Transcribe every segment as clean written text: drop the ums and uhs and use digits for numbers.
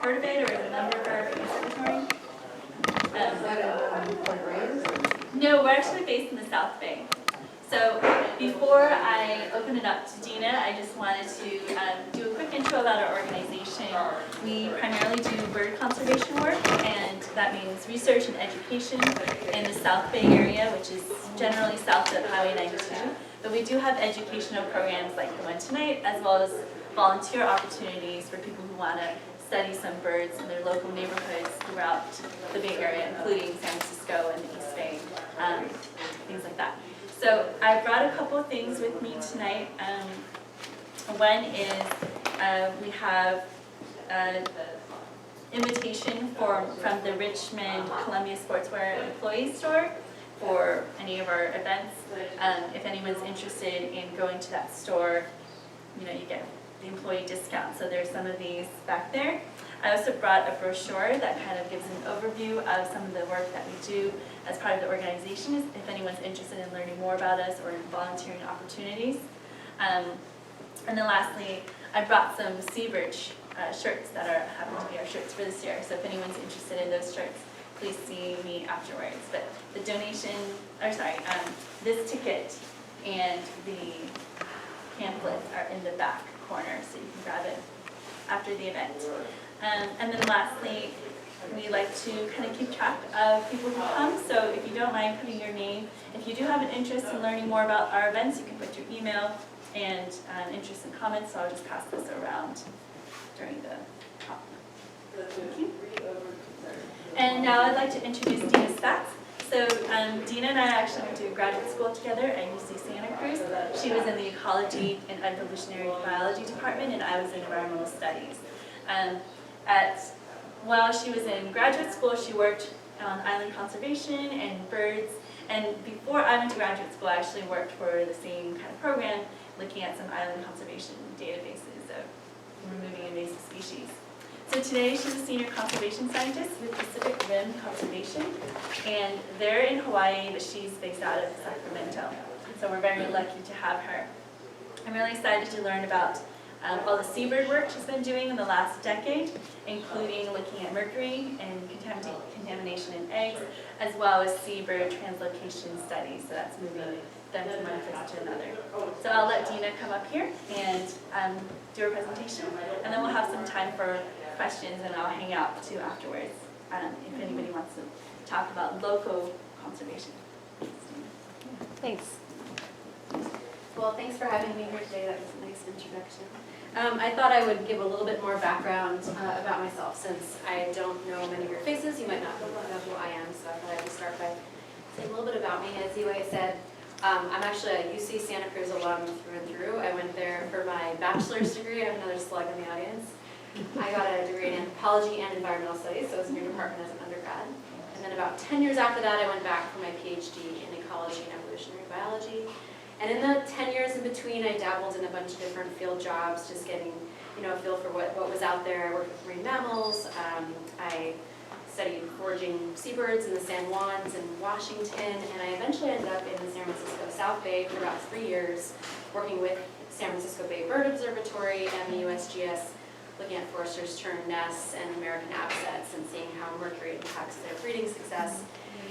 Heard of it or is a member of our observatory? No, we're actually based in the South Bay. So before I open it up to Dena, I just wanted to do a quick intro about our organization. We primarily do bird conservation work, and that means research and education in the South Bay area, which is generally south of Highway 92. But we do have educational programs like the one tonight, as well as volunteer opportunities for people who want to study some birds in their local neighborhoods throughout the Bay Area, including San Francisco and the East Bay, things like that. So I brought a couple of things with me tonight. One is we have an invitation from the Richmond Columbia Sportswear Employee Store for any of our events. If anyone's interested in going to that store, you get the employee discount. So there's some of these back there. I also brought a brochure that kind of gives an overview of some of the work that we do as part of the organization, if anyone's interested in learning more about us or in volunteering opportunities. And then lastly, I brought some Seabird shirts that happen to be our shirts for this year. So if anyone's interested in those shirts, please see me afterwards. But the donation, this ticket and the pamphlet are in the back corner, so you can grab it after the event. And then lastly, we like to kind of keep track of people who come, so if you don't mind putting your name, if you do have an interest in learning more about our events, you can put your email and interest and comments, so I'll just pass this around during the talk. Thank you. And now I'd like to introduce Dena Spatz. So Dena and I actually went to graduate school together at UC Santa Cruz. She was in the Ecology and Evolutionary Biology department, and I was in Environmental Studies. While she was in graduate school, she worked on island conservation and birds. And before I went to graduate school, I actually worked for the same kind of program, looking at some island conservation databases of removing invasive species. So today she's a senior conservation scientist with Pacific Rim Conservation, and they're in Hawaii, but she's based out of Sacramento. So we're very lucky to have her. I'm really excited to learn about all the seabird work she's been doing in the last decade, including looking at mercury and contamination in eggs, as well as seabird translocation studies. So that's moving them from one place to another. So I'll let Dena come up here and do her presentation, and then we'll have some time for questions, and I'll hang out too afterwards if anybody wants to talk about local conservation. Thanks. Well, thanks for having me here today. That was a nice introduction. I thought I would give a little bit more background about myself, since I don't know many of your faces. You might not know who I am, so I thought I would start by saying a little bit about me. As Midway said, I'm actually a UC Santa Cruz alum through and through. I went there for my bachelor's degree. I have another slug in the audience. I got a degree in anthropology and environmental studies, so I was in your department as an undergrad. And then about 10 years after that, I went back for my PhD in ecology and evolutionary biology. And in the 10 years in between, I dabbled in a bunch of different field jobs, just getting a feel for what was out there. I worked with marine mammals. I studied foraging seabirds in the San Juans in Washington, and I eventually ended up in the San Francisco South Bay for about 3 years, working with San Francisco Bay Bird Observatory and the USGS, looking at foresters' tern nests and American absets and seeing how mercury impacts their breeding success.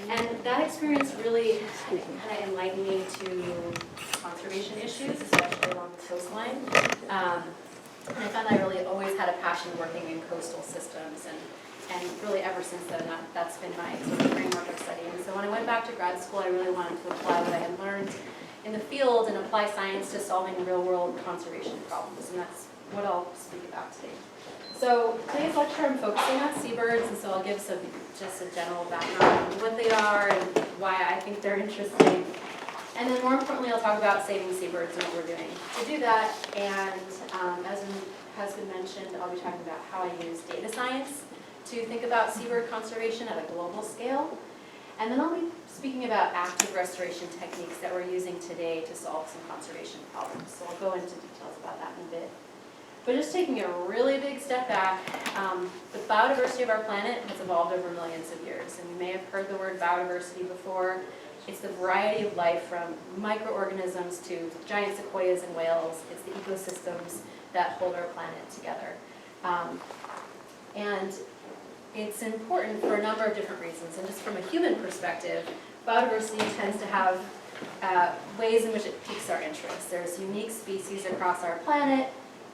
And that experience really kind of enlightened me to conservation issues, especially along the coastline. And I found I really always had a passion working in coastal systems, and really ever since then, that's been my sort of framework of studying. So when I went back to grad school, I really wanted to apply what I had learned in the field and apply science to solving real-world conservation problems, and that's what I'll speak about today. So today's lecture, I'm focusing on seabirds, and so I'll give just a general background on what they are and why I think they're interesting. And then more importantly, I'll talk about saving seabirds and what we're doing to do that. And as has been mentioned, I'll be talking about how I use data science to think about seabird conservation at a global scale. And then I'll be speaking about active restoration techniques that we're using today to solve some conservation problems. So I'll go into details about that in a bit. But just taking a really big step back, the biodiversity of our planet has evolved over millions of years. And you may have heard the word biodiversity before. It's the variety of life from microorganisms to giant sequoias and whales. It's the ecosystems that hold our planet together. And it's important for a number of different reasons. And just from a human perspective, biodiversity tends to have ways in which it piques our interest. There's unique species across our planet.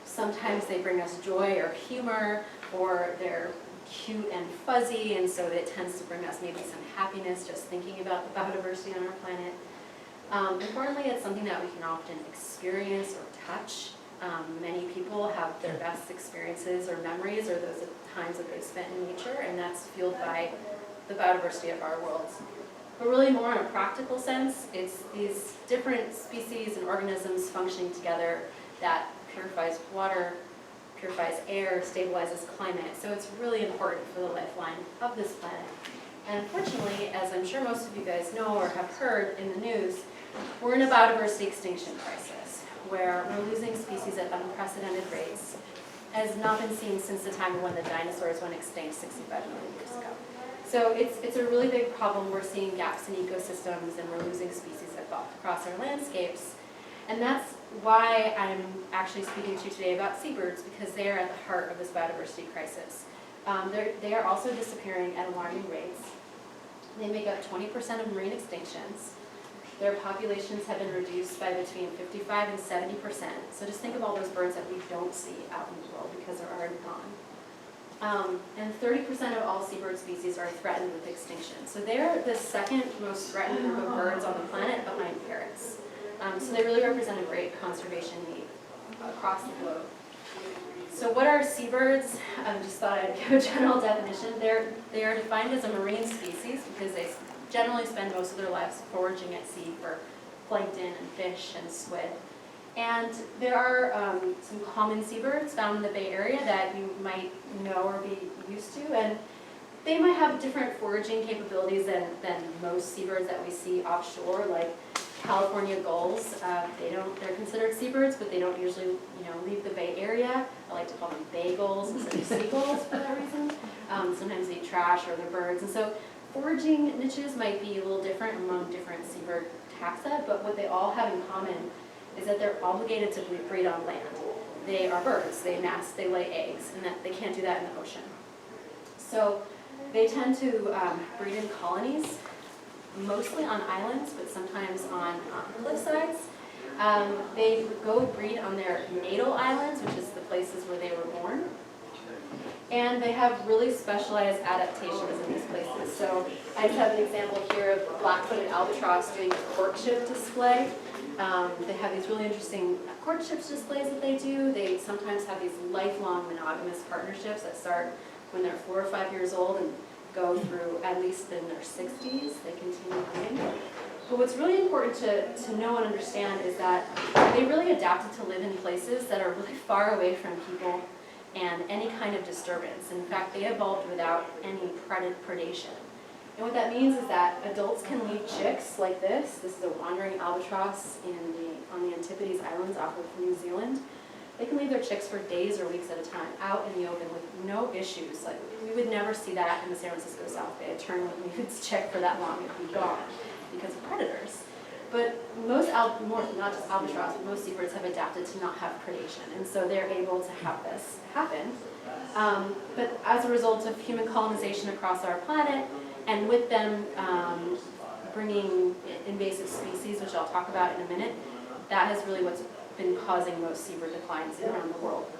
Sometimes they bring us joy or humor, or they're cute and fuzzy, and so it tends to bring us maybe some happiness just thinking about the biodiversity on our planet. Importantly, it's something that we can often experience or touch. Many people have their best experiences or memories or those times that they've spent in nature, and that's fueled by the biodiversity of our world. But really more in a practical sense, it's these different species and organisms functioning together that purifies water, purifies air, stabilizes climate. So it's really important for the lifeline of this planet. And unfortunately, as I'm sure most of you guys know or have heard in the news, we're in a biodiversity extinction crisis where we're losing species at unprecedented rates, has not been seen since the time when the dinosaurs went extinct 65 million years ago. So it's a really big problem. We're seeing gaps in ecosystems and we're losing species across our landscapes. And that's why I'm actually speaking to you today about seabirds, because they are at the heart of this biodiversity crisis. They are also disappearing at alarming rates. They make up 20% of marine extinctions. Their populations have been reduced by between 55 and 70%. So just think of all those birds that we don't see out in the world because they're already gone. And 30% of all seabird species are threatened with extinction. So they're the second most threatened group of birds on the planet behind parrots. So they really represent a great conservation need across the globe. So what are seabirds? I just thought I'd give a general definition. They are defined as a marine species because they generally spend most of their lives foraging at sea for plankton and fish and squid. And there are some common seabirds found in the Bay Area that you might know or be used to, and they might have different foraging capabilities than most seabirds that we see offshore, like California gulls. They're considered seabirds, but they don't usually leave the Bay Area. I like to call them bay gulls instead of seagulls for that reason. Sometimes they eat trash or other birds, and so foraging niches might be a little different among different seabird taxa, but what they all have in common is that they're obligated to breed on land. They are birds, they nest, they lay eggs, and that they can't do that in the ocean. So they tend to breed in colonies, mostly on islands, but sometimes on cliff sides. They go breed on their natal islands, which is the places where they were born. And they have really specialized adaptations in these places. So I just have an example here of BlackFooted Albatross doing a courtship display. They have these really interesting courtship displays that they do. They sometimes have these lifelong monogamous partnerships that start when they're 4 or 5 years old and go through at least in their 60s. They continue breeding. But what's really important to know and understand is that they really adapted to live in places that are really far away from people and any kind of disturbance. In fact, they evolved without any predation. And what that means is that adults can leave chicks like this. This is a wandering albatross on the Antipodes Islands off of New Zealand. They can leave their chicks for days or weeks at a time out in the open with no issues. Like, we would never see that in the San Francisco South Bay. A tern would leave its chick for that long and be gone because of predators. But most, not just albatross, but most seabirds have adapted to not have predation, and so they're able to have this happen. But as a result of human colonization across our planet, and with them bringing invasive species, which I'll talk about in a minute, that has really what's been causing most seabird declines around the world.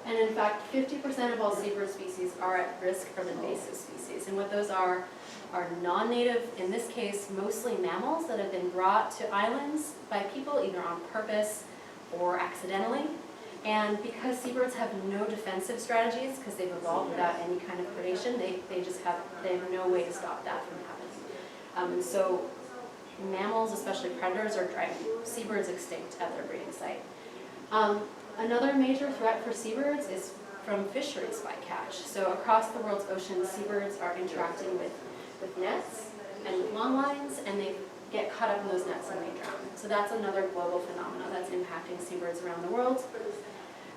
And in fact, 50% of all seabird species are at risk from invasive species. And what those are non-native, in this case, mostly mammals that have been brought to islands by people either on purpose or accidentally. And because seabirds have no defensive strategies, because they've evolved without any kind of predation, they have no way to stop that from happening. And so mammals, especially predators, are driving seabirds extinct at their breeding site. Another major threat for seabirds is from fisheries bycatch. So across the world's oceans, seabirds are interacting with nets and with long lines, and they get caught up in those nets and they drown. So that's another global phenomenon that's impacting seabirds around the world.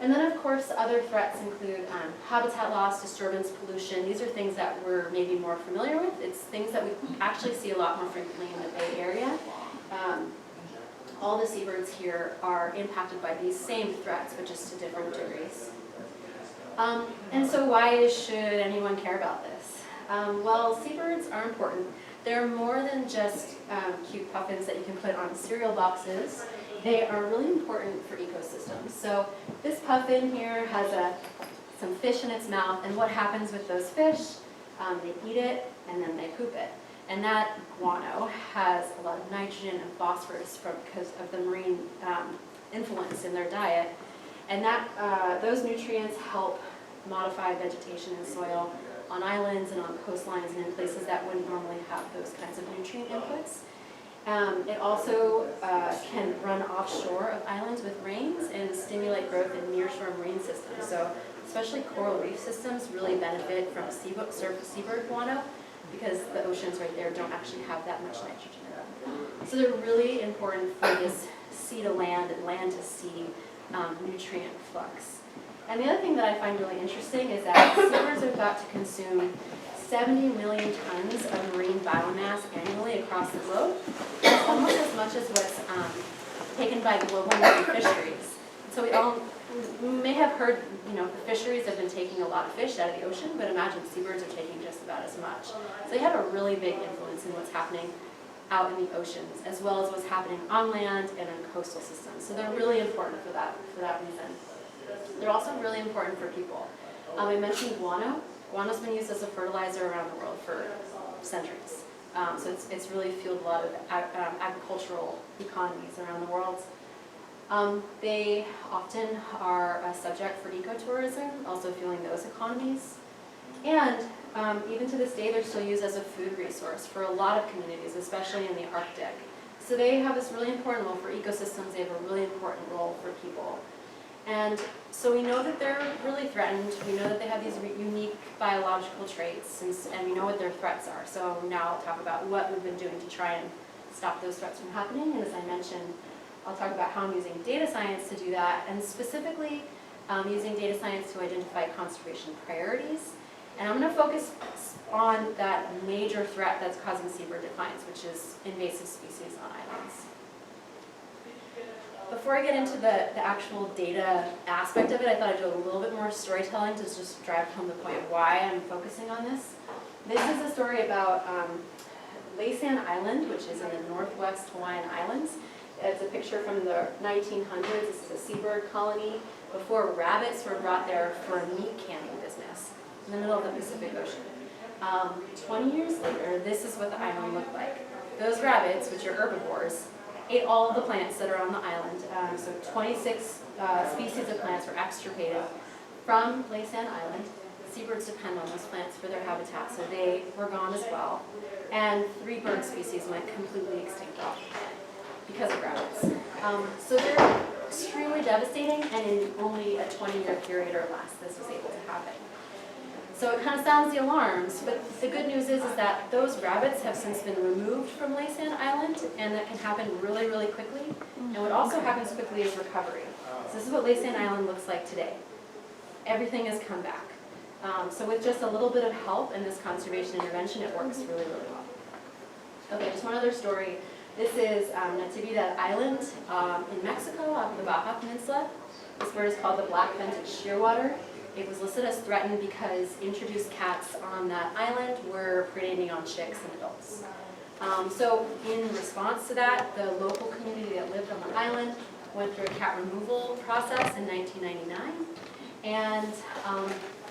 And then, of course, other threats include habitat loss, disturbance, pollution. These are things that we're maybe more familiar with. It's things that we actually see a lot more frequently in the Bay Area. All the seabirds here are impacted by these same threats, but just to different degrees. And so why should anyone care about this? Well, seabirds are important. They're more than just cute puffins that you can put on cereal boxes. They are really important for ecosystems. So this puffin here has some fish in its mouth, and what happens with those fish? They eat it, and then they poop it. And that guano has a lot of nitrogen and phosphorus because of the marine influence in their diet. And those nutrients help modify vegetation and soil on islands and on coastlines and in places that wouldn't normally have those kinds of nutrient inputs. It also can run offshore of islands with rains and stimulate growth in nearshore marine systems. So especially coral reef systems really benefit from seabird guano because the oceans right there don't actually have that much nitrogen in them. So they're really important for this sea to land and land to sea nutrient flux. And the other thing that I find really interesting is that seabirds are thought to consume 70 million tons of marine biomass annually across the globe. That's almost as much as what's taken by global marine fisheries. So we may have heard, the fisheries have been taking a lot of fish out of the ocean, but imagine seabirds are taking just about as much. So they have a really big influence in what's happening out in the oceans, as well as what's happening on land and in coastal systems. So they're really important for that reason. They're also really important for people. I mentioned guano. Guano's been used as a fertilizer around the world for centuries. So it's really fueled a lot of agricultural economies around the world. They often are a subject for ecotourism, also fueling those economies. And even to this day, they're still used as a food resource for a lot of communities, especially in the Arctic. So they have this really important role for ecosystems. They have a really important role for people. And so we know that they're really threatened. We know that they have these unique biological traits, and we know what their threats are. So now I'll talk about what we've been doing to try and stop those threats from happening. And as I mentioned, I'll talk about how I'm using data science to do that, and specifically using data science to identify conservation priorities. And I'm going to focus on that major threat that's causing seabird declines, which is invasive species on islands. Before I get into the actual data aspect of it, I thought I'd do a little bit more storytelling to just drive home the point of why I'm focusing on this. This is a story about Laysan Island, which is in the northwest Hawaiian Islands. It's a picture from the 1900s. This is a seabird colony before rabbits were brought there for a meat canning business in the middle of the Pacific Ocean. 20 years later, this is what the island looked like. Those rabbits, which are herbivores, ate all of the plants that are on the island. So 26 species of plants were extirpated from Laysan Island. Seabirds depend on those plants for their habitat, so they were gone as well. And 3 bird species went completely extinct off because of rabbits. So they're extremely devastating, and in only a 20-year period or less, this was able to happen. So it kind of sounds the alarms, but the good news is that those rabbits have since been removed from Laysan Island, and that can happen really, really quickly. And what also happens quickly is recovery. So this is what Laysan Island looks like today. Everything has come back. So with just a little bit of help and this conservation intervention, it works really, really well. Okay, just one other story. This is Natividad Island in Mexico, off the Baja Peninsula. This bird is called the black-vented shearwater. It was listed as threatened because introduced cats on that island were predating on chicks and adults. So in response to that, the local community that lived on the island went through a cat removal process in 1999. And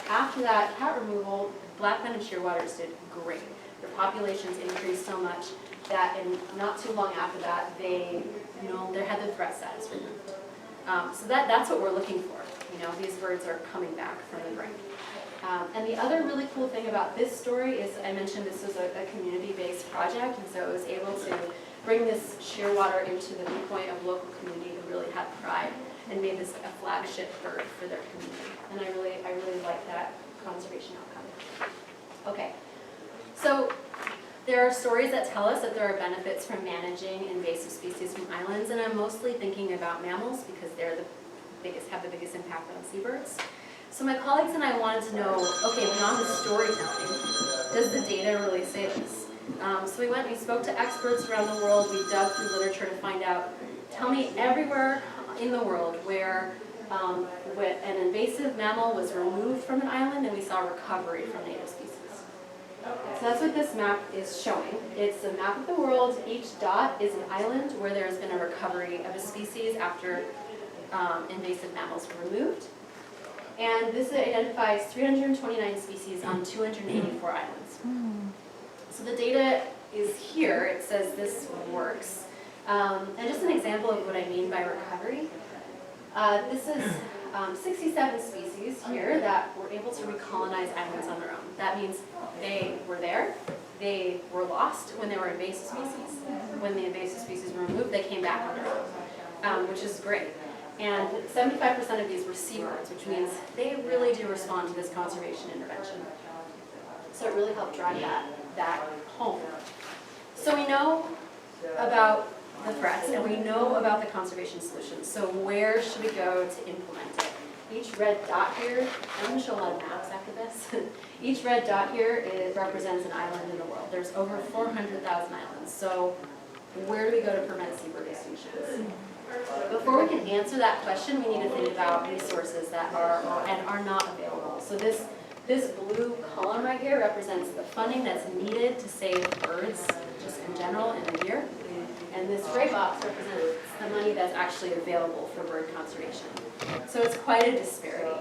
after that cat removal, black-vented shearwaters did great. Their populations increased so much that not too long after that, they had their threat status removed. So that's what we're looking for. These birds are coming back from the brink. And the other really cool thing about this story is, I mentioned this was a community-based project, and so it was able to bring this shearwater into the viewpoint of local community who really had pride and made this a flagship bird for their community. And I really like that conservation outcome. Okay, so there are stories that tell us that there are benefits from managing invasive species from islands, and I'm mostly thinking about mammals because they're have the biggest impact on seabirds. So my colleagues and I wanted to know, okay, beyond the storytelling, does the data really say this? So we spoke to experts around the world, we dug through literature to find out, tell me everywhere in the world where when an invasive mammal was removed from an island and we saw recovery from native species. So that's what this map is showing. It's a map of the world. Each dot is an island where there has been a recovery of a species after invasive mammals were removed. And this identifies 329 species on 284 islands. So the data is here. It says this works. And just an example of what I mean by recovery. This is 67 species here that were able to recolonize islands on their own. That means they were there, they were lost when they were invasive species. When the invasive species were removed, they came back on their own, which is great. And 75% of these were seabirds, which means they really do respond to this conservation intervention. So it really helped drive that home. So we know about the threats and we know about the conservation solutions. So where should we go to implement it? Each red dot here, I'm going to show a lot of maps after this. Each red dot here represents an island in the world. There's over 400,000 islands. So where do we go to prevent seabird extinctions? Before we can answer that question, we need to think about resources that are not available. So this blue column right here represents the funding that's needed to save birds just in general in a year. And this gray box represents the money that's actually available for bird conservation. So it's quite a disparity.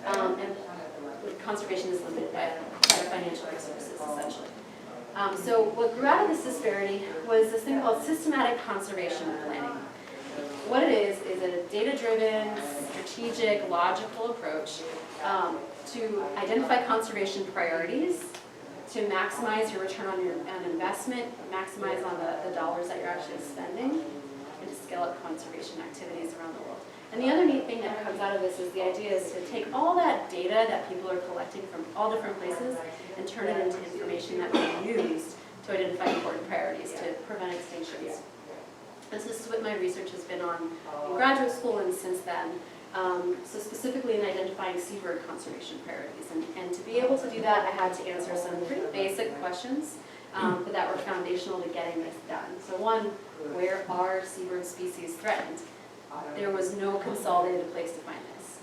And conservation is limited by financial resources, essentially. So what grew out of this disparity was this thing called systematic conservation planning. What it is a data-driven, strategic, logical approach to identify conservation priorities, to maximize your return on investment, maximize on the dollars that you're actually spending, and to scale up conservation activities around the world. And the other neat thing that comes out of this is the idea is to take all that data that people are collecting from all different places and turn it into information that can be used to identify important priorities to prevent extinctions. And so this is what my research has been on in graduate school and since then. So specifically in identifying seabird conservation priorities. And to be able to do that, I had to answer some pretty basic questions, but that were foundational to getting this done. So one, where are seabird species threatened? There was no consolidated place to find this.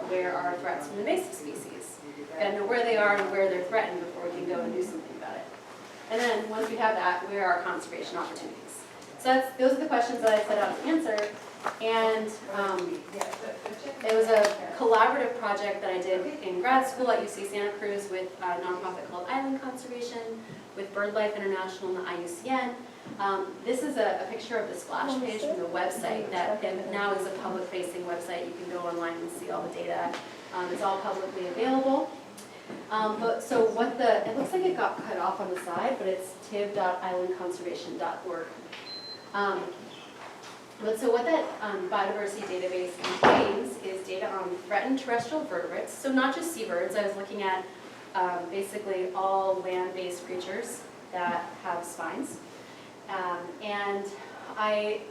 Where are threats from invasive species? We've got to know where they are and where they're threatened before we can go and do something about it. And then once we have that, where are conservation opportunities? So those are the questions that I set out to answer. And it was a collaborative project that I did in grad school at UC Santa Cruz with a nonprofit called Island Conservation, with BirdLife International and the IUCN. This is a picture of the splash page from the website that now is a public-facing website. You can go online and see all the data. It's all publicly available. It looks like it got cut off on the side, but it's tiv.islandconservation.org. So what that biodiversity database contains is data on threatened terrestrial vertebrates, so not just seabirds. I was looking at basically all land-based creatures that have spines. And I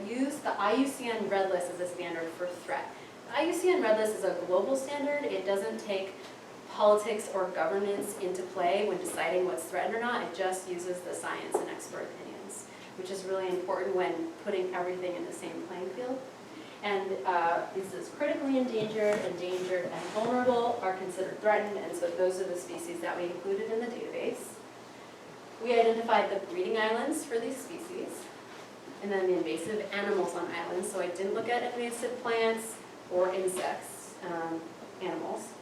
used the IUCN Red List as a standard for threat. The IUCN Red List is a global standard. It doesn't take politics or governance into play when deciding what's threatened or not. It just uses the science and expert opinions, which is really important when putting everything in the same playing field. And this is critically endangered, and vulnerable are considered threatened, and so those are the species that we included in the database. We identified the breeding islands for these species, and then the invasive animals on islands. So I didn't look at invasive plants or insects, animals.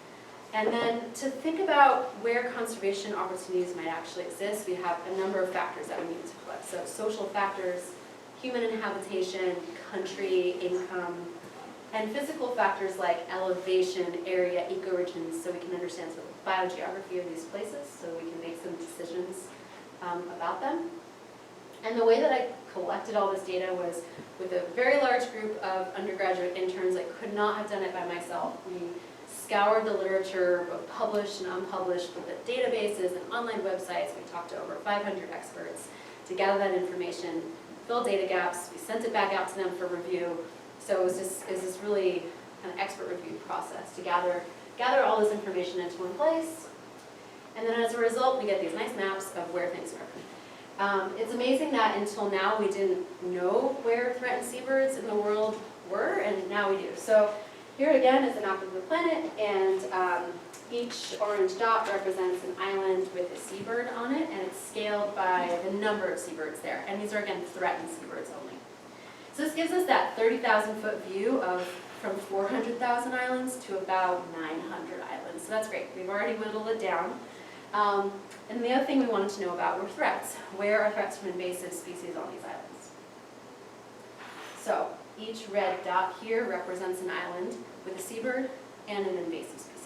And then to think about where conservation opportunities might actually exist, we have a number of factors that we need to collect. So social factors, human inhabitation, country, income, and physical factors like elevation, area, ecoregions, so we can understand the biogeography of these places, so we can make some decisions about them. And the way that I collected all this data was with a very large group of undergraduate interns. I could not have done it by myself. We scoured the literature, both published and unpublished, with the databases and online websites. We talked to over 500 experts to gather that information, fill data gaps. We sent it back out to them for review. So it was this really kind of expert review process to gather all this information into one place. And then as a result, we get these nice maps of where things are. It's amazing that until now we didn't know where threatened seabirds in the world were, and now we do. So here again is a map of the planet, and each orange dot represents an island with a seabird on it, and it's scaled by the number of seabirds there. And these are, again, threatened seabirds only. So this gives us that 30,000 foot view of from 400,000 islands to about 900 islands. So that's great. We've already whittled it down. And the other thing we wanted to know about were threats. Where are threats from invasive species on these islands? So each red dot here represents an island with a seabird and an invasive species.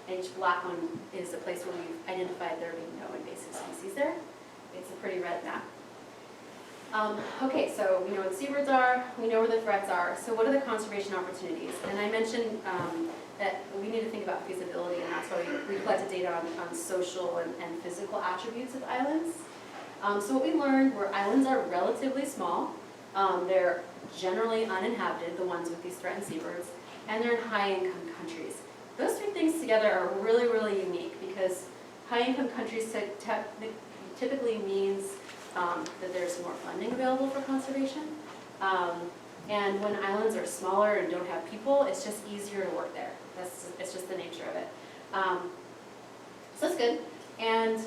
And each black one is a place where we've identified there being no invasive species there. It's a pretty red map. Okay, so we know where the seabirds are, we know where the threats are, so what are the conservation opportunities? And I mentioned that we need to think about feasibility, and that's why we collected data on social and physical attributes of islands. So what we learned were islands are relatively small, they're generally uninhabited, the ones with these threatened seabirds, and they're in high-income countries. Those three things together are really, really unique because high-income countries typically means that there's more funding available for conservation. And when islands are smaller and don't have people, it's just easier to work there. It's just the nature of it. So that's good. And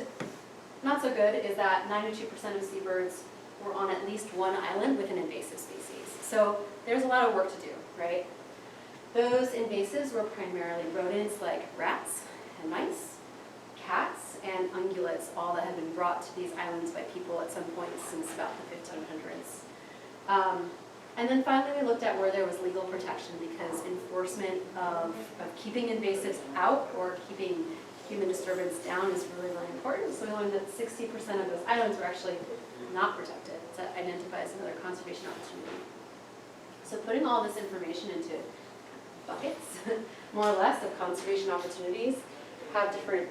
not so good is that 92% of seabirds were on at least one island with an invasive species. So there's a lot of work to do, right? Those invasives were primarily rodents like rats and mice, cats, and ungulates, all that had been brought to these islands by people at some point since about the 1500s. And then finally we looked at where there was legal protection because enforcement of keeping invasives out or keeping human disturbance down is really, really important. So we learned that 60% of those islands were actually not protected. So that identifies another conservation opportunity. So putting all this information into buckets, more or less, of conservation opportunities, have different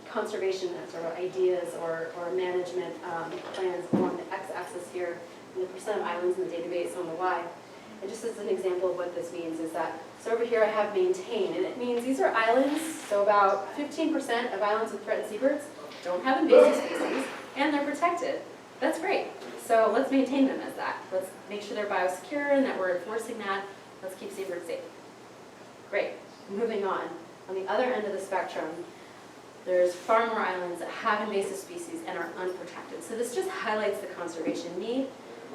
conservation sort of ideas or management plans along the x-axis here, and the percent of islands in the database on the y. And just as an example of what this means is that, so over here I have maintain, and it means these are islands, so about 15% of islands with threatened seabirds don't have invasive species, and they're protected. That's great. So let's maintain them as that. Let's make sure they're biosecure and that we're enforcing that. Let's keep seabirds safe. Great. Moving on. On the other end of the spectrum, there's far more islands that have invasive species and are unprotected. So this just highlights the conservation need.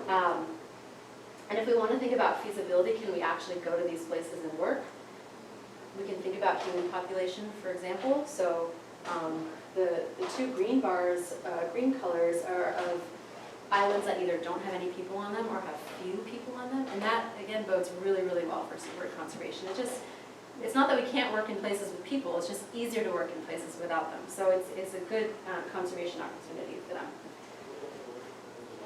And if we want to think about feasibility, can we actually go to these places and work? We can think about human population, for example. So the two green bars, green colors, are of islands that either don't have any people on them or have few people on them. And that, again, bodes really, really well for seabird conservation. It's not that we can't work in places with people, it's just easier to work in places without them. So it's a good conservation opportunity for them.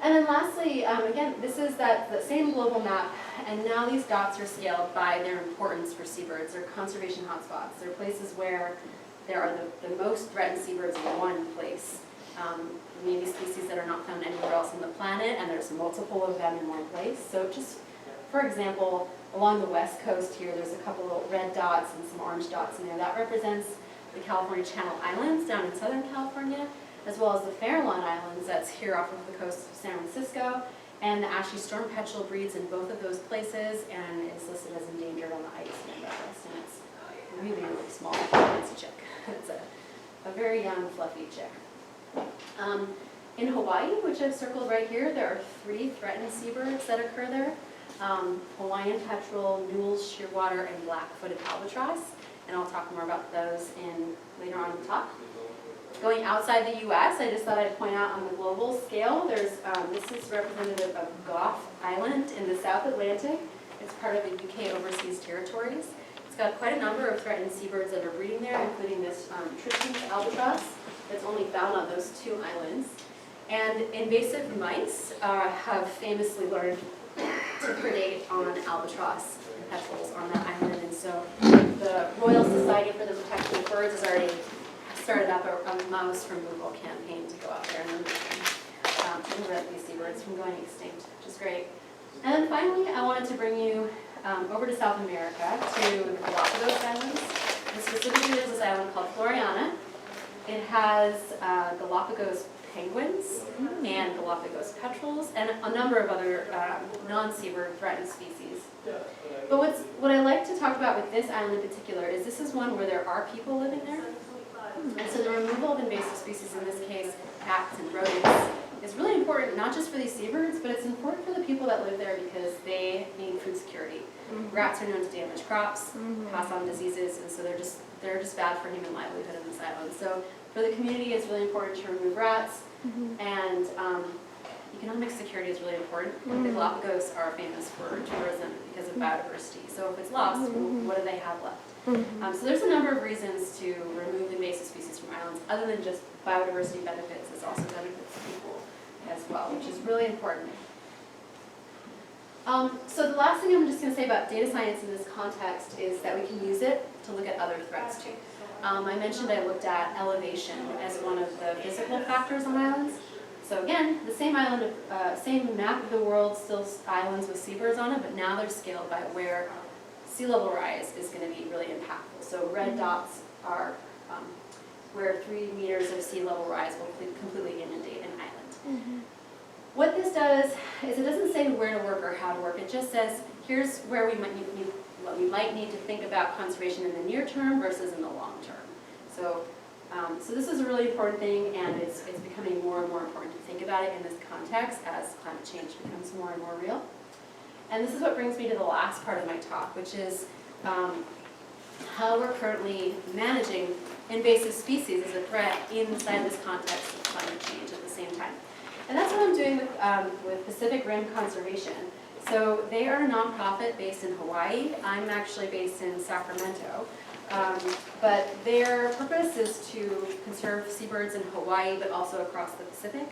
And then lastly, again, this is the same global map, and now these dots are scaled by their importance for seabirds. They're conservation hotspots. They're places where there are the most threatened seabirds in one place. Maybe species that are not found anywhere else on the planet, and there's multiple of them in one place. So just, for example, along the west coast here, there's a couple little red dots and some orange dots in there. That represents the California Channel Islands down in Southern California, as well as the Farallon Islands that's here off of the coast of San Francisco. And the ashy storm petrel breeds in both of those places and is listed as endangered on the IUCN list. And it's really, really small. It's a chick. It's a very young, fluffy chick. In Hawaii, which I've circled right here, there are 3 threatened seabirds that occur there. Hawaiian petrel, Newell's shearwater, and black-footed albatross. And I'll talk more about those later on in the talk. Going outside the U.S., I just thought I'd point out on the global scale, this is representative of Gough Island in the South Atlantic. It's part of the UK overseas territories. It's got quite a number of threatened seabirds that are breeding there, including this Tristan's albatross that's only found on those 2 islands. And invasive mice have famously learned to predate on albatross petrels on that island. And so the Royal Society for the Protection of Birds has already started up a mouse removal campaign to go out there and prevent these seabirds from going extinct, which is great. And then finally, I wanted to bring you over to South America, to the Galapagos Islands. And specifically, there's this island called Floriana. It has Galapagos penguins and Galapagos petrels and a number of other non-seabird threatened species. But what I like to talk about with this island in particular is this is one where there are people living there. And so the removal of invasive species, in this case cats and rodents, is really important not just for these seabirds, but it's important for the people that live there because they need food security. Rats are known to damage crops, pass on diseases, and so they're just bad for human livelihood in this island. So for the community, it's really important to remove rats, and economic security is really important. The Galapagos are famous for tourism because of biodiversity. So if it's lost, what do they have left? So there's a number of reasons to remove invasive species from islands, other than just biodiversity benefits. It's also benefits to people as well, which is really important. So the last thing I'm just going to say about data science in this context is that we can use it to look at other threats too. I mentioned I looked at elevation as one of the physical factors on islands. So again, the same island, same map of the world, still islands with seabirds on it, but now they're scaled by where sea level rise is going to be really impactful. So red dots are where 3 meters of sea level rise will completely inundate an island. What this does is it doesn't say where to work or how to work. It just says here's where we might need to think about conservation in the near term versus in the long term. So, so this is a really important thing, and it's becoming more and more important to think about it in this context as climate change becomes more and more real. And this is what brings me to the last part of my talk, which is how we're currently managing invasive species as a threat inside this context of climate change at the same time. And that's what I'm doing with Pacific Rim Conservation. So they are a nonprofit based in Hawaii. I'm actually based in Sacramento. But their purpose is to conserve seabirds in Hawaii, but also across the Pacific.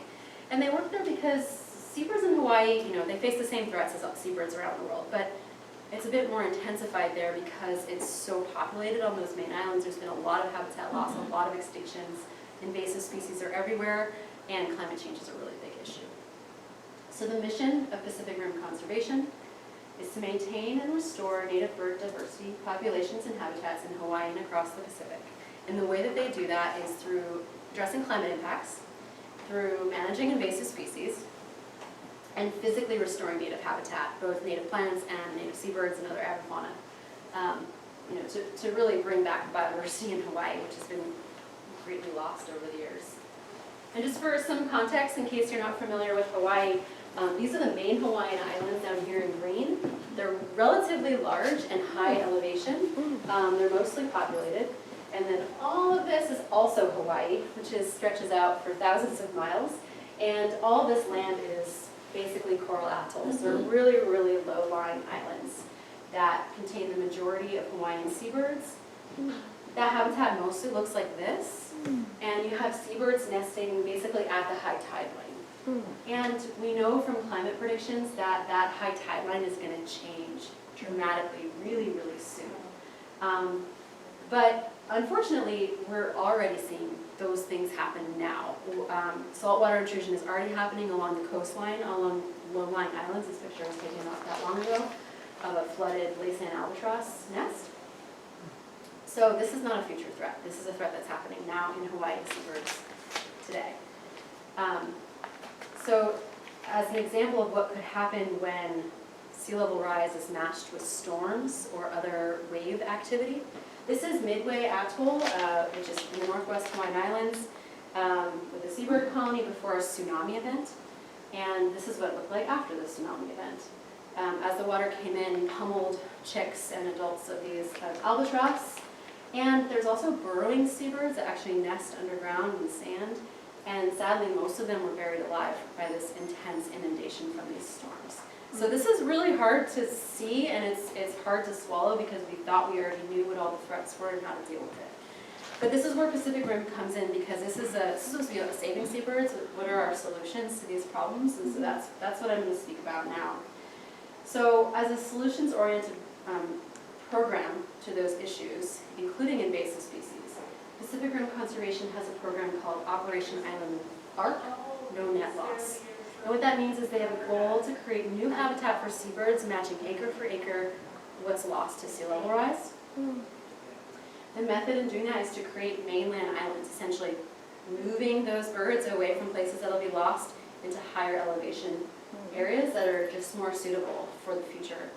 And they work there because seabirds in Hawaii, they face the same threats as seabirds around the world, but it's a bit more intensified there because it's so populated on those main islands. There's been a lot of habitat loss, a lot of extinctions. Invasive species are everywhere, and climate change is a really big issue. So the mission of Pacific Rim Conservation is to maintain and restore native bird diversity populations and habitats in Hawaii and across the Pacific. And the way that they do that is through addressing climate impacts, through managing invasive species, and physically restoring native habitat, both native plants and native seabirds and other avifauna, to really bring back biodiversity in Hawaii, which has been greatly lost over the years. And just for some context, in case you're not familiar with Hawaii, these are the main Hawaiian islands down here in green. They're relatively large and high elevation. They're mostly populated. And then all of this is also Hawaii, which stretches out for thousands of miles. And all this land is basically coral atolls. They're really, really low-lying islands that contain the majority of Hawaiian seabirds. That habitat mostly looks like this. And you have seabirds nesting basically at the high tide line. And we know from climate predictions that that high tide line is going to change dramatically really, really soon. But unfortunately, we're already seeing those things happen now. Saltwater intrusion is already happening along the coastline, along low-lying islands. This picture was taken not that long ago of a flooded Laysan albatross nest. So this is not a future threat. This is a threat that's happening now in Hawaii to seabirds today. So as an example of what could happen when sea level rise is matched with storms or other wave activity, this is Midway Atoll, which is in the northwest Hawaiian Islands, with a seabird colony before a tsunami event. And this is what it looked like after the tsunami event. As the water came in, pummeled chicks and adults of these albatross. And there's also burrowing seabirds that actually nest underground in sand. And sadly, most of them were buried alive by this intense inundation from these storms. So this is really hard to see, and it's hard to swallow because we thought we already knew what all the threats were and how to deal with it. But this is where Pacific Rim comes in because this is supposed to be about saving seabirds. What are our solutions to these problems? And so that's what I'm going to speak about now. So as a solutions-oriented program to those issues, including invasive species, Pacific Rim Conservation has a program called Operation Island ARC, No Net Loss. And what that means is they have a goal to create new habitat for seabirds matching acre for acre what's lost to sea level rise. The method in doing that is to create mainland islands, essentially moving those birds away from places that'll be lost into higher elevation areas that are just more suitable for the future.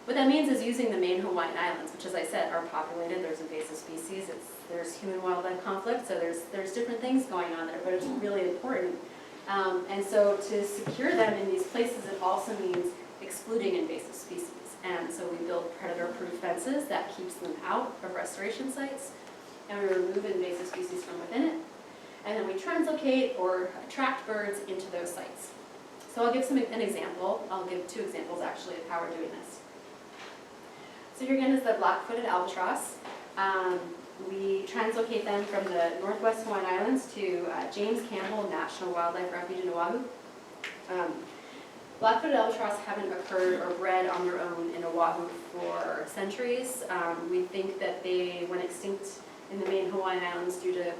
What that means is using the main Hawaiian Islands, which, as I said, are populated. There's invasive species, there's human-wildlife conflict, so there's different things going on there, but it's really important. And so to secure them in these places, it also means excluding invasive species. And so we build predator-proof fences that keeps them out of restoration sites, and we remove invasive species from within it. And then we translocate or attract birds into those sites. So I'll give an example. I'll give 2 examples actually of how we're doing this. So here again is the black-footed albatross. We translocate them from the northwest Hawaiian Islands to James Campbell National Wildlife Refuge in Oahu. Black-footed albatross haven't occurred or bred on their own in Oahu for centuries. We think that they went extinct in the main Hawaiian Islands due to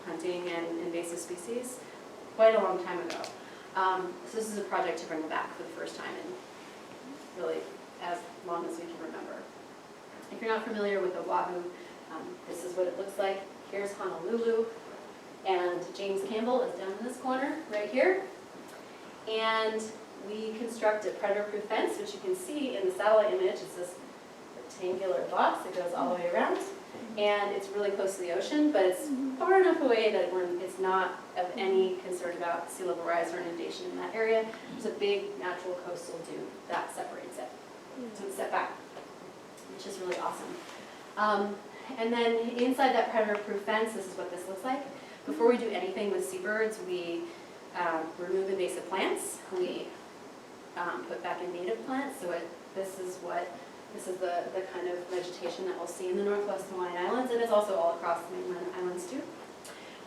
hunting and invasive species quite a long time ago. So this is a project to bring them back for the first time in really as long as we can remember. If you're not familiar with Oahu, this is what it looks like. Here's Honolulu, and James Campbell is down in this corner right here. And we construct a predator-proof fence, which you can see in the satellite image. It's this rectangular box that goes all the way around, and it's really close to the ocean, but it's far enough away that it's not of any concern about sea level rise or inundation in that area. There's a big natural coastal dune that separates it, so it's set back, which is really awesome. And then inside that predator-proof fence, this is what this looks like. Before we do anything with seabirds, we remove invasive plants. We put back in native plants. So this is the kind of vegetation that we'll see in the northwest Hawaiian Islands, and it's also all across the mainland islands too.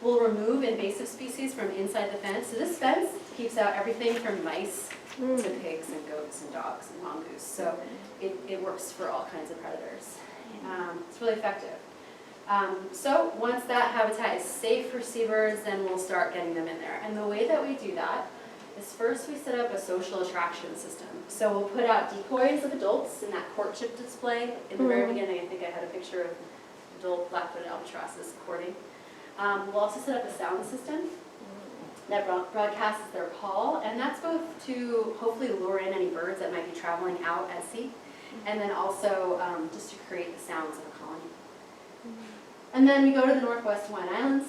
We'll remove invasive species from inside the fence. So this fence keeps out everything from mice to pigs and goats and dogs and mongoose. So it works for all kinds of predators. It's really effective. So once that habitat is safe for seabirds, then we'll start getting them in there. And the way that we do that is first we set up a social attraction system. So we'll put out decoys of adults in that courtship display. In the very beginning, I think I had a picture of adult black-footed albatrosses courting. We'll also set up a sound system that broadcasts their call, and that's both to hopefully lure in any birds that might be traveling out at sea, and then also just to create the sounds of a colony. And then we go to the northwest Hawaiian Islands.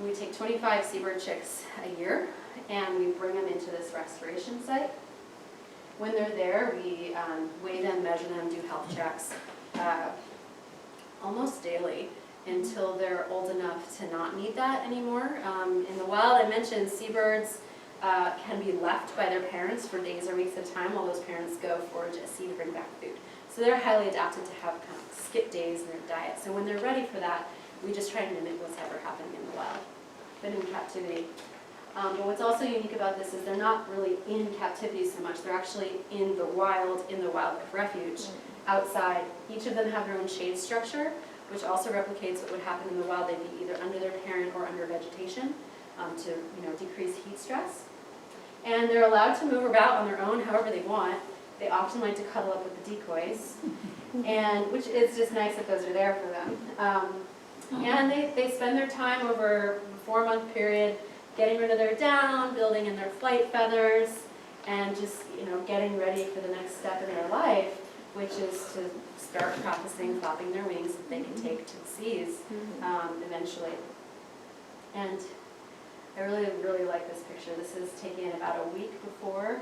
We take 25 seabird chicks a year, and we bring them into this restoration site. When they're there, we weigh them, measure them, do health checks almost daily until they're old enough to not need that anymore. In the wild, I mentioned seabirds can be left by their parents for days or weeks at a time while those parents go forage at sea to bring back food. So they're highly adapted to have kind of skip days in their diet. So when they're ready for that, we just try to mimic what's ever happening in the wild, but in captivity. But what's also unique about this is they're not really in captivity so much. They're actually in the wildlife refuge, outside. Each of them have their own shade structure, which also replicates what would happen in the wild. They'd be either under their parent or under vegetation to decrease heat stress. And they're allowed to move about on their own however they want. They often like to cuddle up with the decoys, and which is just nice that those are there for them. And they spend their time over a 4-month period getting rid of their down, building in their flight feathers, and just getting ready for the next step in their life, which is to start practicing flapping their wings that they can take to the seas eventually. And I really, really like this picture. This is taken about a week before